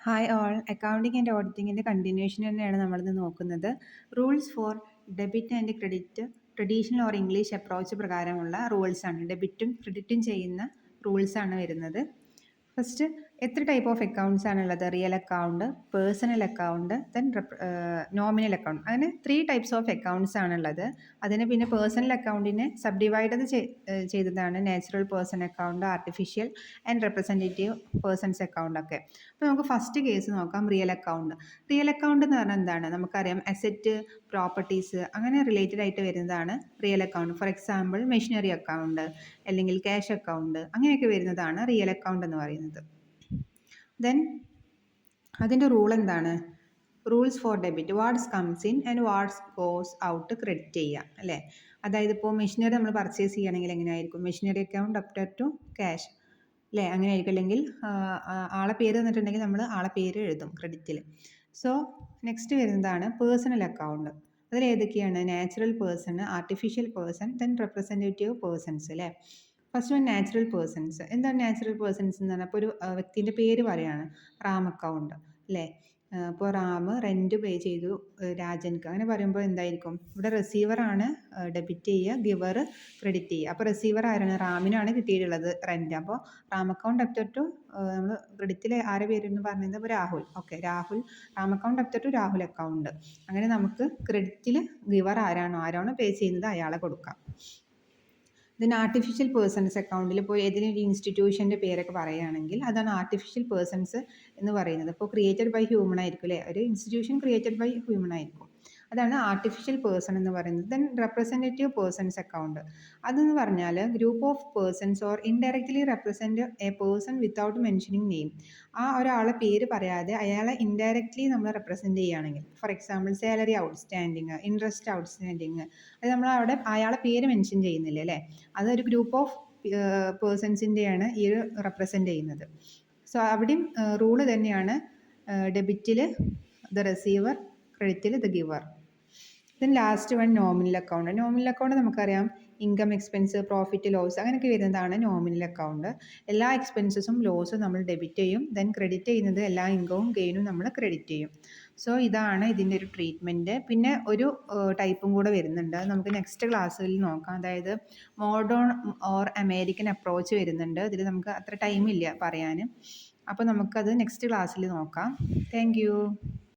Hi all, accounting and ഓഡിറ്റിങ്ങിൻ്റെ continuation തന്നെയാണ് നമ്മളിന്ന് നോക്കുന്നത്. Rules for debit and credit traditional or English approach പ്രകാരമുള്ള റൂൾസാണ്. ഡെബിറ്റും ക്രെഡിറ്റും ചെയ്യുന്ന റൂൾസാണ് വരുന്നത്. ഫസ്റ്റ്, എത്ര ടൈപ്പ് ഓഫ് അക്കൗണ്ട്സ് ആണുള്ളത്? Real account, personal account, then nominal account. അങ്ങനെ 3 ടൈപ്സ് ഓഫ് അക്കൗണ്ട്സ് ആണുള്ളത്. അതിന് പിന്നെ പേഴ്സണൽ അക്കൗണ്ടിനെ സബ് ഡിവൈഡ് ചെയ്തതാണ് natural person account, artificial and representative persons account ഒക്കെ. അപ്പോൾ നമുക്ക് ഫസ്റ്റ് കേസ് നോക്കാം, റിയൽ അക്കൗണ്ട്. റിയൽ അക്കൗണ്ട് എന്ന് പറഞ്ഞാൽ എന്താണ്? നമുക്കറിയാം, അസറ്റ്, പ്രോപ്പർട്ടീസ് അങ്ങനെ റിലേറ്റഡ് ആയിട്ട് വരുന്നതാണ് real account. For example machinery account അല്ലെങ്കിൽ ക്യാഷ് അക്കൗണ്ട് അങ്ങനെയൊക്കെ വരുന്നതാണ് റിയൽ അക്കൗണ്ട് എന്ന് പറയുന്നത്. ദെൻ അതിൻ്റെ റൂൾ എന്താണ്? Rules for debit, what's comes in and what's goes out credit ചെയ്യുക അല്ലേ. അതായത് ഇപ്പോൾ മെഷീനറി നമ്മൾ പർച്ചേസ് ചെയ്യുകയാണെങ്കിൽ എങ്ങനെയായിരിക്കും? Machinery account up to cash അല്ലേ, അങ്ങനെ ആയിരിക്കും. അല്ലെങ്കിൽ ആളെ പേര് തന്നിട്ടുണ്ടെങ്കിൽ നമ്മൾ ആളെ പേര് എഴുതും ക്രെഡിറ്റിൽ. സോ നെക്സ്റ്റ് വരുന്നതാണ് പേഴ്സണൽ അക്കൗണ്ട്. അതിൽ ഏതൊക്കെയാണ്? Natural person, artificial person, then representative persons അല്ലേ. First one natural persons. എന്താണ് നാച്ചുറൽ പേഴ്സൺസ് എന്ന് പറഞ്ഞാൽ, ഇപ്പോൾ ഒരു വ്യക്തിൻ്റെ പേര് പറയാണ്, റാം അക്കൗണ്ട് അല്ലേ. ഇപ്പോൾ റാം റെൻറ്റ് പേ ചെയ്തു രാജൻക്ക്, അങ്ങനെ പറയുമ്പോൾ എന്തായിരിക്കും? ഇവിടെ റിസീവറാണ് ഡെബിറ്റ് ചെയ്യുക, ഗിവർ ക്രെഡിറ്റ് ചെയ്യുക. അപ്പോൾ റിസീവർ ആരാണ്? റാമിനാണ് കിട്ടിയിട്ടുള്ളത് റെൻറ്റ്. അപ്പോൾ റാം അക്കൗണ്ട് അപ് ടു നമ്മൾ ക്രെഡിറ്റിൽ ആരെ പേരെന്ന് പറഞ്ഞത്? ഇപ്പോൾ Rahul. Okay, Ram account up to Rahul account. അങ്ങനെ നമുക്ക് ക്രെഡിറ്റിൽ ഗിവർ ആരാണോ പേ ചെയ്യുന്നത് അയാളെ കൊടുക്കാം. ദെൻ ആർട്ടിഫിഷ്യൽ പേഴ്സൺസ് അക്കൗണ്ടിൽ ഇപ്പോൾ ഏതെങ്കിലും ഒരു ഇൻസ്റ്റിറ്റ്യൂഷൻ്റെ പേരൊക്കെ പറയുകയാണെങ്കിൽ അതാണ് ആർട്ടിഫിഷ്യൽ പേഴ്സൺസ് എന്ന് പറയുന്നത്. ഇപ്പോൾ ക്രിയേറ്റഡ് ബൈ ഹ്യൂമൺ ആയിരിക്കും അല്ലേ, ഒരു ഇൻസ്റ്റിറ്റ്യൂഷൻ ക്രിയേറ്റഡ് ബൈ ഹ്യൂമൺ ആയിരിക്കും. അതാണ് ആർട്ടിഫിഷ്യൽ പേഴ്സൺ എന്ന് പറയുന്നത്. Then representative persons account. അതെന്ന് പറഞ്ഞാൽ group of persons or indirectly represent a person without mentioning name. ആ ഒരാളെ പേര് പറയാതെ അയാളെ ഇൻഡയറക്റ്റ്ലി നമ്മൾ റെപ്രസെൻറ്റ് ചെയ്യുകയാണെങ്കിൽ, for example salary outstanding, interest outstanding, അത് നമ്മൾ അവിടെ അയാളെ പേര് മെൻഷൻ ചെയ്യുന്നില്ല അല്ലേ. അതൊരു ഗ്രൂപ്പ് ഓഫ് പേഴ്സൺസിൻ്റെയാണ് ഈ ഒരു റെപ്രസെൻ്റ് ചെയ്യുന്നത്. സോ അവിടെയും റൂള് തന്നെയാണ്. ഡെബിറ്റിൽ ദ റിസീവർ, ക്രെഡിറ്റിൽ the giver. Then last one nominal account. Nominal account നമുക്കറിയാം, ഇൻകം, എക്സ്പെൻസ്, പ്രോഫിറ്റ്, ലോസ് അങ്ങനെയൊക്കെ വരുന്നതാണ് നോമിനൽ അക്കൗണ്ട്. എല്ലാ എക്സ്പെൻസസും ലോസും നമ്മൾ ഡെബിറ്റ് ചെയ്യും. ദെൻ ക്രെഡിറ്റ് ചെയ്യുന്നത് എല്ലാ ഇൻകവും ഗെയിനും നമ്മൾ ക്രെഡിറ്റ് ചെയ്യും. സോ ഇതാണ് ഇതിൻ്റെ ഒരു ട്രീറ്റ്മെൻറ്റ്. പിന്നെ ഒരു ടൈപ്പും കൂടെ വരുന്നുണ്ട്, നമുക്ക് നെക്സ്റ്റ് ക്ലാസ്സിൽ നോക്കാം. അതായത് മോഡേൺ ഓർ അമേരിക്കൻ അപ്രോച്ച് വരുന്നുണ്ട്. ഇതിൽ നമുക്ക് അത്ര ടൈമില്ല പറയാൻ. അപ്പോൾ നമുക്കത് നെക്സ്റ്റ് ക്ലാസ്സിൽ നോക്കാം. താങ്ക്